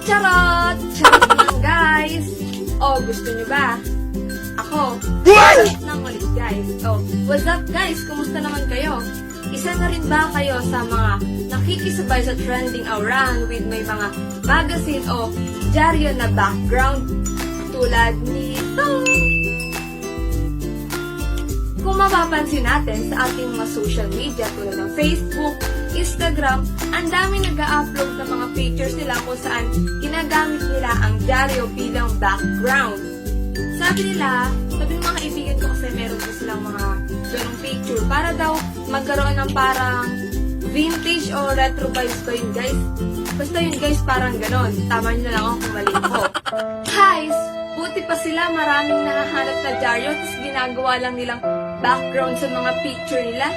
Charot! Charot lang, guys! Oh, gusto nyo ba? Ako, charot lang ulit, guys. Oh, what's up, guys? Kumusta naman kayo? Isa na rin ba kayo sa mga nakikisabay sa trending around with may mga magazine o dyaryo na background tulad nito? Kung mapapansin natin sa ating mga social media tulad ng Facebook, Instagram, ang dami nag-upload ng mga pictures nila kung saan ginagamit nila ang dyaryo bilang background. Sabi ng mga kaibigan ko kasi meron ko silang mga ganong picture para daw magkaroon ng parang vintage o retro vibes ko yun, guys. Basta yun, guys, parang ganon. Tama nyo na lang ako kung mali ako. Guys, buti pa sila maraming nakahanap na dyaryo tapos ginagawa lang nilang background sa mga picture nila.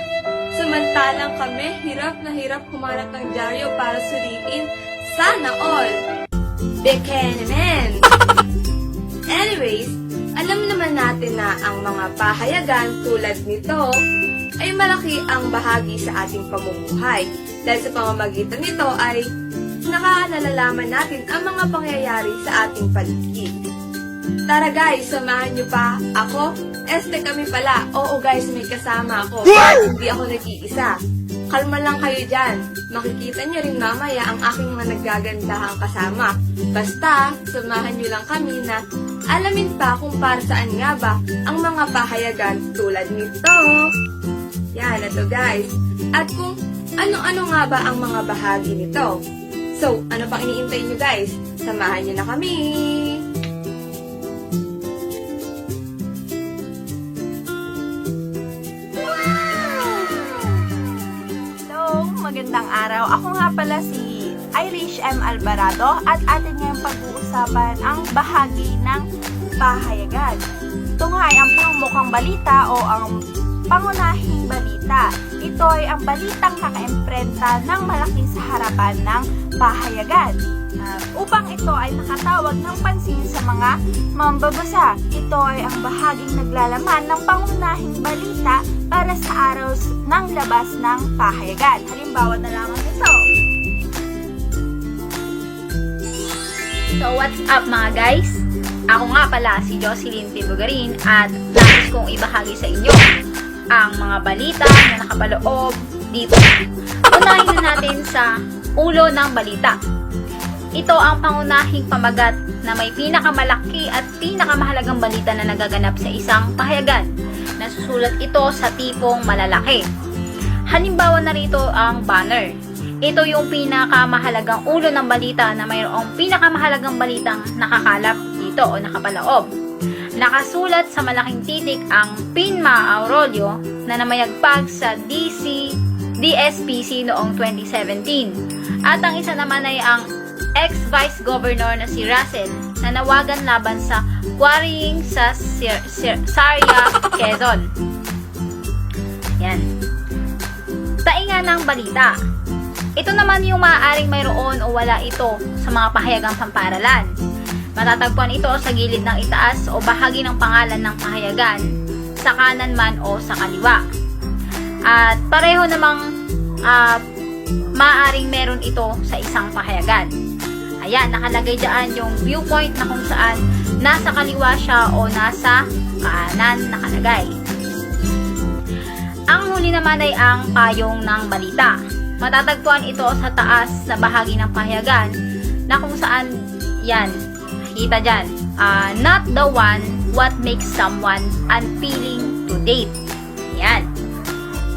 Samantalang kami, hirap na hirap humanap ng dyaryo para suriin. Sana all! Bekenemen! Anyways, alam naman natin na ang mga pahayagan tulad nito ay malaki ang bahagi sa ating pamumuhay. Dahil sa pamamagitan nito ay nakaalalaman natin ang mga pangyayari sa ating paligid. Tara guys, samahan nyo pa ako. Kami pala. Oo guys, may kasama ako. Hindi ako nag-iisa. Kalma lang kayo dyan. Makikita nyo rin mamaya ang aking mga naggagandahang kasama. Basta, samahan nyo lang kami na alamin pa kung para saan nga ba ang mga pahayagan tulad nito. Yan, ito guys. At kung ano-ano nga ba ang mga bahagi nito. So, ano pang iniintay nyo guys? Samahan nyo na kami! Magandang araw. Ako nga pala si Irish M. Alvarado at atin ngayong pag-uusapan ang bahagi ng pahayagan. Ito nga ay ang pangmukang balita o ang pangunahing balita. Ito ay ang balitang nakaimprenta ng malaki sa harapan ng pahayagan. Upang ito ay nakatawag ng pansin sa mga mambabasa. Ito ay ang bahaging naglalaman ng pangunahing balita para sa araw ng labas ng pahayagan. Halimbawa na lamang ito. So what's up mga guys? Ako nga pala si Jocelyn Tibugarin at nais kong ibahagi sa inyo ang mga balita na nakapaloob dito. Unahin na natin sa ulo ng balita. Ito ang pangunahing pamagat na may pinakamalaki at pinakamahalagang balita na nagaganap sa isang pahayagan. Nasusulat ito sa tipong malalaki. Halimbawa na rito ang banner. Ito yung pinakamahalagang ulo ng balita na mayroong pinakamahalagang balitang nakakalap dito o nakapaloob. Nakasulat sa malaking titik ang Pinma Aurelio na namayagpag sa DSPC noong 2017. At ang isa naman ay ang ex-vice governor na si Russell na nawagan laban sa quarrying sa Sarya, Quezon. Yan. Tainga ng balita. Ito naman yung maaaring mayroon o wala ito sa mga pahayagang pamparalan. Matatagpuan ito sa gilid ng itaas o bahagi ng pangalan ng pahayagan, sa kanan man o sa kaliwa. At pareho namang maaaring meron ito sa isang pahayagan. Ayan, nakalagay dyan yung viewpoint na kung saan nasa kaliwa siya o nasa kanan nakalagay. Ang huli naman ay ang payong ng balita. Matatagpuan ito sa taas na bahagi ng pahayagan na kung saan, yan, kita dyan, not the one what makes someone unfeeling to date. Ayan.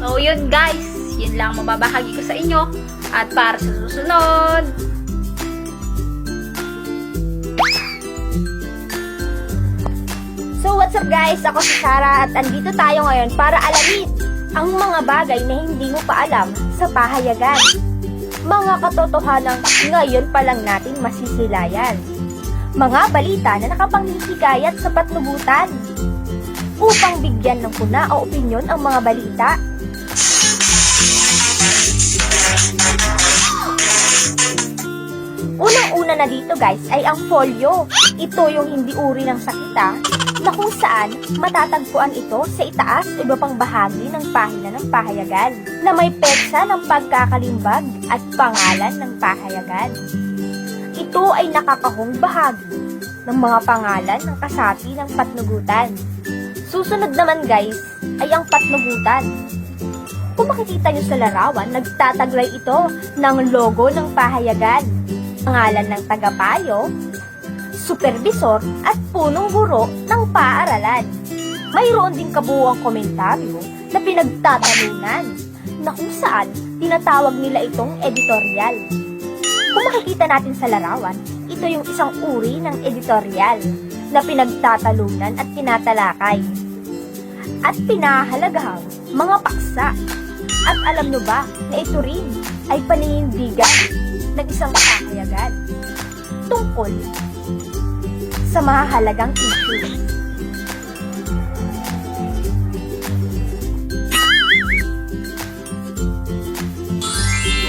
So, yun guys, yun lang mababahagi ko sa inyo. At para sa susunod, So what's up guys? Ako si Sarah at andito tayo ngayon para alamin ang mga bagay na hindi mo pa alam sa pahayagan. Mga katotohanang ngayon pa lang natin masisilayan. Mga balita na nakapanghihikayat sa patnubutan. Upang bigyan ng puna o opinyon ang mga balita. Unang-una na dito guys ay ang folio. Ito yung hindi uri ng sakita na kung saan matatagpuan ito sa itaas o iba pang bahagi ng pahina ng pahayagan na may petsa ng pagkakalimbag at pangalan ng pahayagan. ito ay nakakahong bahagi ng mga pangalan ng kasapi ng patnugutan. Susunod naman guys ay ang patnugutan. Kung makikita nyo sa larawan, nagtataglay ito ng logo ng pahayagan. Pangalan ng tagapayo, supervisor at punong guro ng paaralan. Mayroon din kabuuang komentaryo na pinagtatalunan na kung saan tinatawag nila itong editorial. Kung makikita natin sa larawan, ito yung isang uri ng editorial na pinagtatalunan at tinatalakay at pinahalagahang mga paksa. At alam nyo ba na ito rin ay paninindigan ng isang pahayagan tungkol sa mahahalagang issue.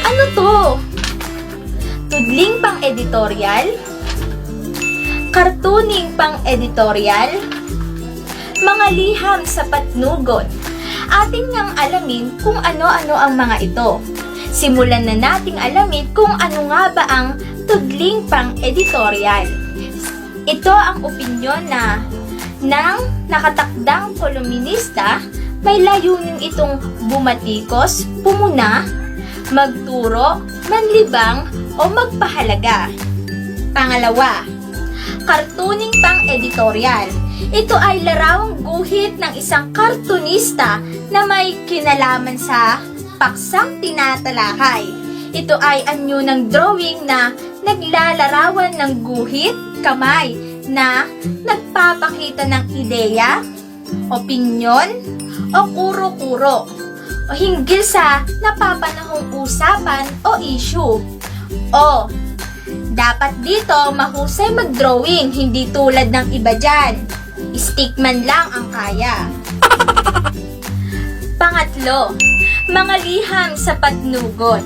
Ano to? Tudling pang-editorial? Kartuning pang-editorial? Mga liham sa patnugot. Atin ngang alamin kung ano-ano ang mga ito. Simulan na nating alamin kung ano nga ba ang tudling pang-editorial. Ito ang opinyon ng nakatakdang kolumnista. May layunin itong bumatikos, pumuna, magturo, manlibang, o magpahalaga. Pangalawa, kartuning pang-editorial. Ito ay larawang guhit ng isang kartunista na may kinalaman sa paksang tinatalakay. Ito ay anyo ng drawing na naglalarawan ng guhit, kamay, na nagpapakita ng ideya, opinyon, o kuro-kuro, o hinggil sa napapanahong usapan o issue. O, dapat dito mahusay mag-drawing, hindi tulad ng iba dyan. Stickman lang ang kaya. Pangatlo, mga liham sa patnugot.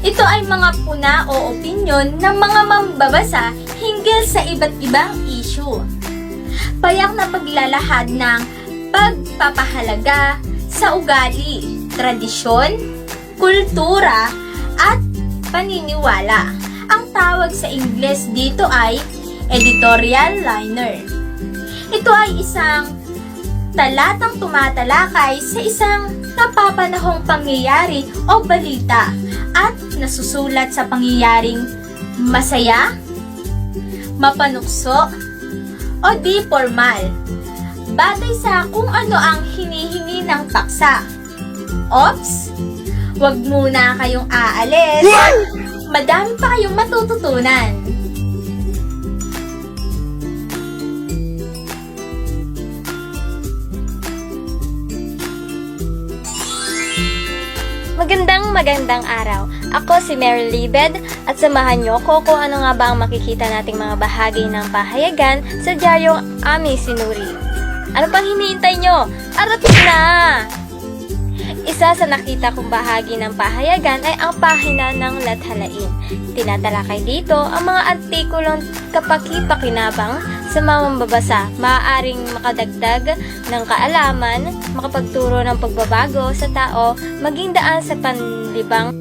Ito ay mga puna o opinyon ng mga mambabasa hinggil sa iba't ibang issue. Payak na maglalahad ng pagpapahalaga sa ugali, tradisyon, kultura, at paniniwala. Ang tawag sa Ingles dito ay editorial liner. Ito ay isang talatang tumatalakay sa isang napapanahong pangyayari o balita at nasusulat sa pangyayaring masaya, mapanukso, o di formal, batay sa kung ano ang hinihingi ng paksa. Ops! Huwag muna kayong aalis. Madami pa kayong matututunan. Magandang araw. Ako si Mary Libed at samahan niyo ko kung ano nga ba ang makikita nating mga bahagi ng pahayagan sa diaryong aming sinuri. Ano pang hinihintay nyo? Arating na! Isa sa nakita kong bahagi ng pahayagan ay ang pahina ng lathalain. Tinatalakay dito ang mga artikulong kapaki-pakinabang sa mga mambabasa, maaaring makadagdag ng kaalaman, makapagturo ng pagbabago sa tao, maging daan sa panlibang.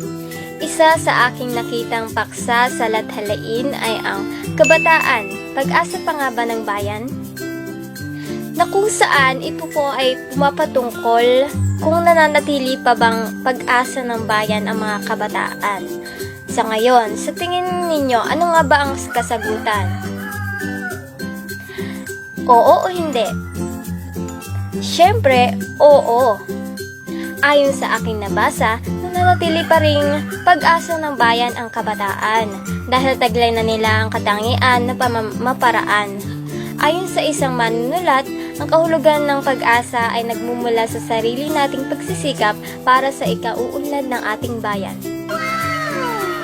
Isa sa aking nakitang paksa sa lathalain ay ang Kabataan, Pag-asa pa nga ba ng bayan? Na kung saan ito po ay pumapatungkol kung nananatili pa bang pag-asa ng bayan ang mga kabataan. Sa ngayon, sa tingin ninyo, ano nga ba ang kasagutan? Oo o hindi? Siyempre, oo. Ayon sa aking nabasa, nananatili pa ring pag-asa ng bayan ang kabataan dahil taglay na nila ang katangian na maparaan. Ayon sa isang manunulat, ang kahulugan ng pag-asa ay nagmumula sa sarili nating pagsisikap para sa ikauunlad ng ating bayan.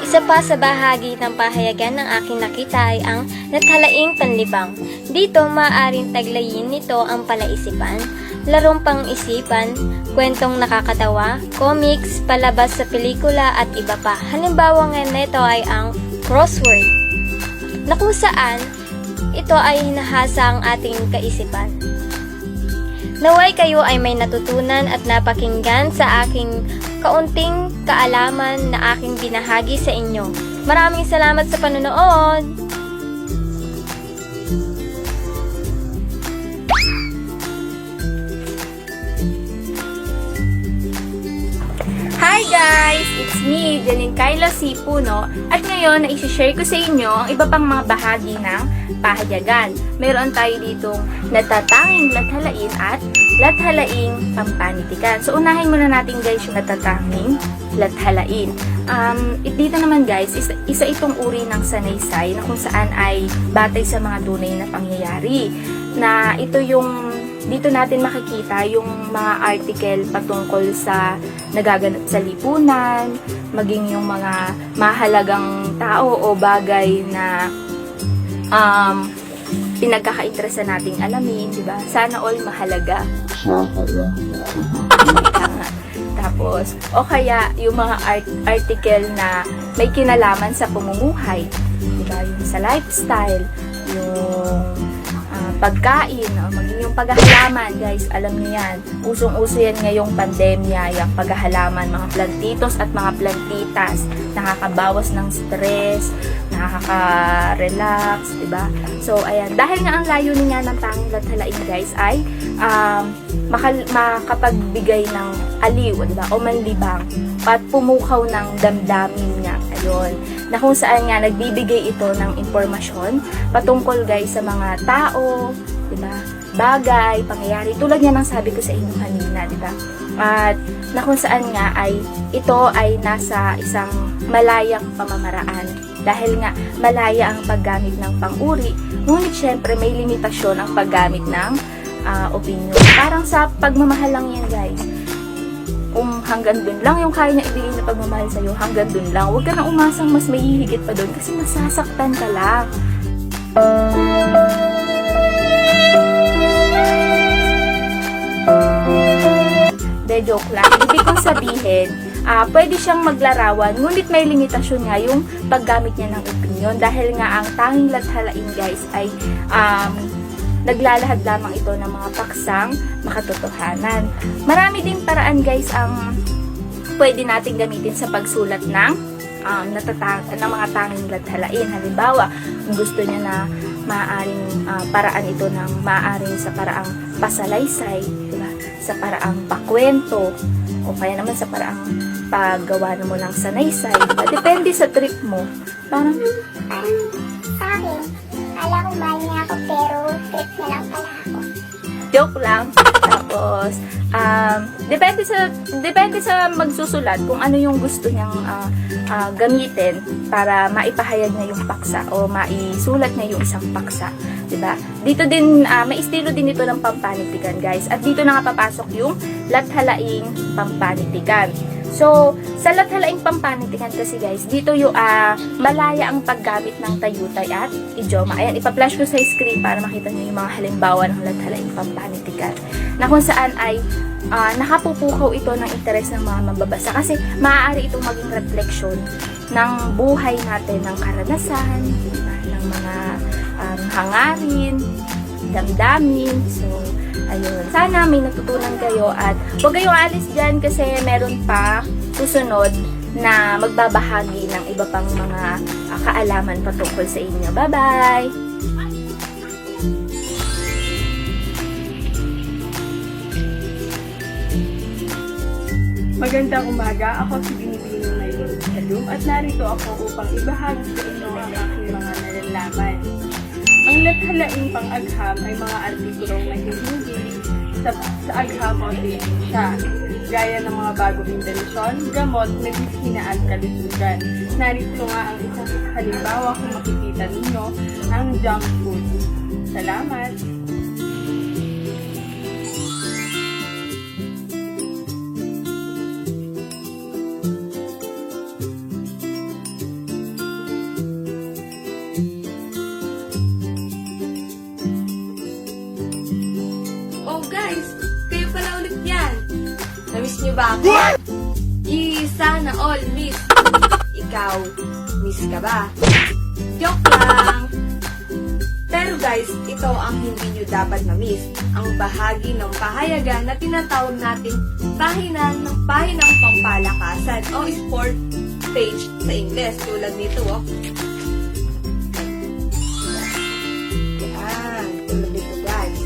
Isa pa sa bahagi ng pahayagan ng aking nakita ay ang lathalaing panlibang. Dito maaaring taglayin nito ang palaisipan, larong pang-isipan, kwentong nakakatawa, comics, palabas sa pelikula at iba pa. Halimbawa nga nito ay ang crossword, na kung saan ito ay hinahasa ang ating kaisipan. Naway kayo ay may natutunan at napakinggan sa aking kaunting kaalaman na aking binahagi sa inyo. Maraming salamat sa panonood! Hi guys! It's me, Janine Kyla C. Puno, at ngayon na isi-share ko sa inyo ang iba pang mga bahagi ng pahayagan. Meron tayo ditong natatanging lathalain at lathalaing pampanitikan. So unahin muna natin guys yung natatanging lathalain. Dito naman guys, isa itong uri ng sanaysay na kung saan ay batay sa mga tunay na pangyayari. Na ito yung dito natin makikita yung mga article patungkol sa nagaganap sa lipunan, maging yung mga mahalagang tao o bagay na pinagkakainteresan nating alamin, di ba? Sana all mahalaga. Tapos, o kaya yung mga article na may kinalaman sa pamumuhay, di ba? Yung sa lifestyle, yung pagkain, maging yung paghahalaman, guys, alam niyo yan. Usong-uso yan ngayong pandemya, yung paghahalaman, mga plantitos at mga plantitas, nakakabawas ng stress, nakaka-relax, diba? So, ayan, dahil nga ang layunin nga ng tanging lathalain, guys, ay makapagbigay ng aliw, diba? O manlibang, at pumukaw ng damdamin nga, ayun, na kung saan nga nagbibigay ito ng impormasyon patungkol guys sa mga tao, diba? Bagay, pangyayari, tulad nga ng sabi ko sa inyo kanina, diba? At na kung saan nga ay ito ay nasa isang malayang pamamaraan dahil nga malaya ang paggamit ng pang-uri, ngunit syempre may limitasyon ang paggamit ng opinion. Parang sa pagmamahal lang yan guys. Kung hanggang dun lang yung kaya niya ibigay na pagmamahal sa'yo, hanggang dun lang. Huwag ka na umasang mas may hihigit pa dun kasi masasaktan ka lang. De joke lang. Ibig kong sabihin, pwede siyang maglarawan, ngunit may limitasyon nga yung paggamit niya ng opinion dahil nga ang tanging lathalain guys ay naglalahad lamang ito ng mga paksang makatotohanan. Marami ding paraan guys ang pwede natin gamitin sa pagsulat ng mga tanging lathalain. Halimbawa, kung gusto niya na maaaring paraan ito ng maaaring sa paraang pasalaysay, diba? Sa paraang pakwento, o kaya naman sa paraang paggawa mo ng sanaysay. Diba? Depende sa trip mo. Parang Sa akin, kala ko mahal niya ako pero trip na lang pala ako. joke lang. Tapos, depende sa magsusulat kung ano yung gusto niyang gamitin para maipahayag niya yung paksa o maisulat niya yung isang paksa. Diba? Dito din, may estilo din ito ng pampanitikan, guys. At dito na nga papasok yung lathalaing pampanitikan. So, sa lathalaing pampanitikan kasi guys, dito yung malaya ang paggamit ng tayutay at idioma. Ayan, ipa-flash ko sa screen para makita nyo yung mga halimbawa ng lathalaing pampanitikan. Na kung saan ay nakapupukaw ito ng interes ng mga mambabasa. Kasi maaari itong maging refleksyon ng buhay natin, ng karanasan, ng mga hangarin, damdamin. So, ayun. Sana may natutunan kayo at huwag kayong alis dyan kasi meron pa susunod na magbabahagi ng iba pang mga kaalaman patungkol sa inyo. Bye-bye! Magandang umaga, ako si Binibining Maylin Salum at narito ako upang ibahagi sa inyo ang aking mga nalalaman. Ang lathalaing pang-agham ay mga artikulong nahihingi sa agham o siya, gaya ng mga bagong intensyon, gamot, medisina at kalusugan. Narito nga ang isang halimbawa kung makikita ninyo, ang junk food. Salamat! Oh guys, kayo pala ulit yan. Namiss niyo ba ako? Sana all miss. Ikaw, miss ka ba? Joke lang. Pero guys, ito ang hindi nyo dapat na-miss. Ang bahagi ng pahayagan na tinatawag natin pahinang pampalakasan o sport page sa English tulad nito, oh. Yan, tulad nito guys.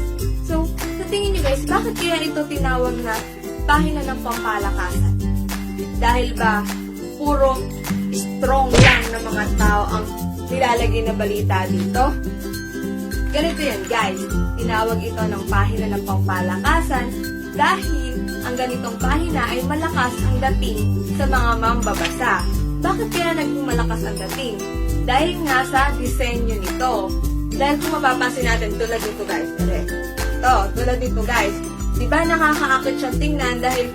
So, sa tingin nyo guys, bakit kaya ito tinawag na pahina ng pampalakasan? Dahil ba puro strong lang na mga tao ang nilalagay na balita dito? Ganito yan guys, tinawag ito ng pahina ng pampalakasan dahil ang ganitong pahina ay malakas ang dating sa mga mambabasa. Bakit kaya naging malakas ang dating? Dahil nga sa disenyo nito. Dahil kung mapapansin natin tulad nito guys, tulad nito guys, di ba nakakaakit siyang tingnan dahil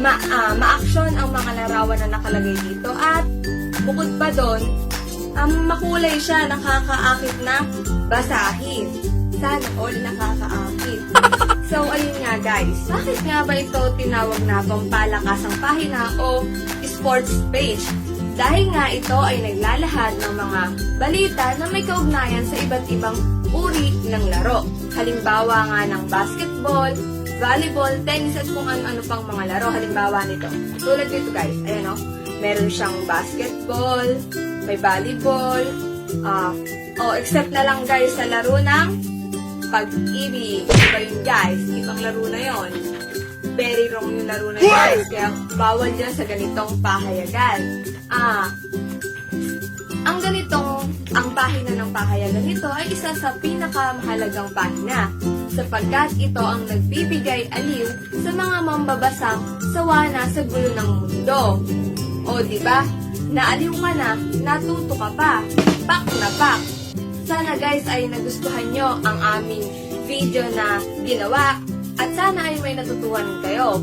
ma-action ang mga larawan na nakalagay dito at bukod pa doon, makulay siya, nakakaakit na basahin. Sana all nakakaakit. So, ayun nga guys, bakit nga ba ito tinawag na pampalakasang pahina o sports page? Dahil nga ito ay naglalahad ng mga balita na may kaugnayan sa iba't ibang uri ng laro. Halimbawa nga ng basketball, volleyball, tennis at kung ano-ano pang mga laro. Halimbawa nito. Tulad dito guys, ayan o. Meron siyang basketball, may volleyball, except na lang guys sa laro ng pag-ibig. Iba yun guys, ibang laro na yon. Very wrong yung laro na yun guys, kaya bawal dyan sa ganitong pahayagan. Ang pahina ng pahayagan nito ay isa sa pinakamahalagang pahina sapagkat ito ang nagbibigay aliw sa mga mambabasang sawa na sa gulo ng mundo. O diba, naaliw ka na, natuto ka pa, pak na pak. Sana guys ay nagustuhan nyo ang aming video na ginawa at sana ay may natutunan kayo.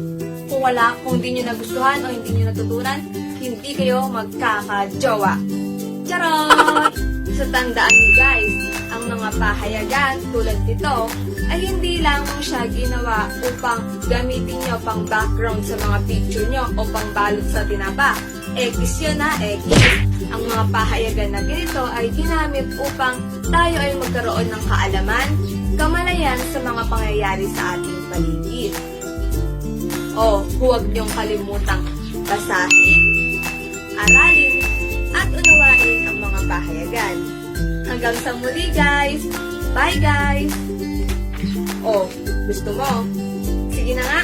Kung di nyo nagustuhan o hindi nyo natutunan, hindi kayo magkakajowa. Charot! So tandaan nyo guys, ang mga pahayagan tulad nito ay hindi lang siya ginawa upang gamitin nyo pang background sa mga picture nyo o pang balot sa tinapa. X yun na, X. Ang mga pahayagan na ganito ay ginamit upang tayo ay magkaroon ng kaalaman, kamalayan sa mga pangyayari sa ating paligid. O, huwag niyong kalimutang basahin, aralin, at unawain ang mga pahayagan. Hanggang sa muli guys! Bye guys! O, gusto mo? Sige na nga!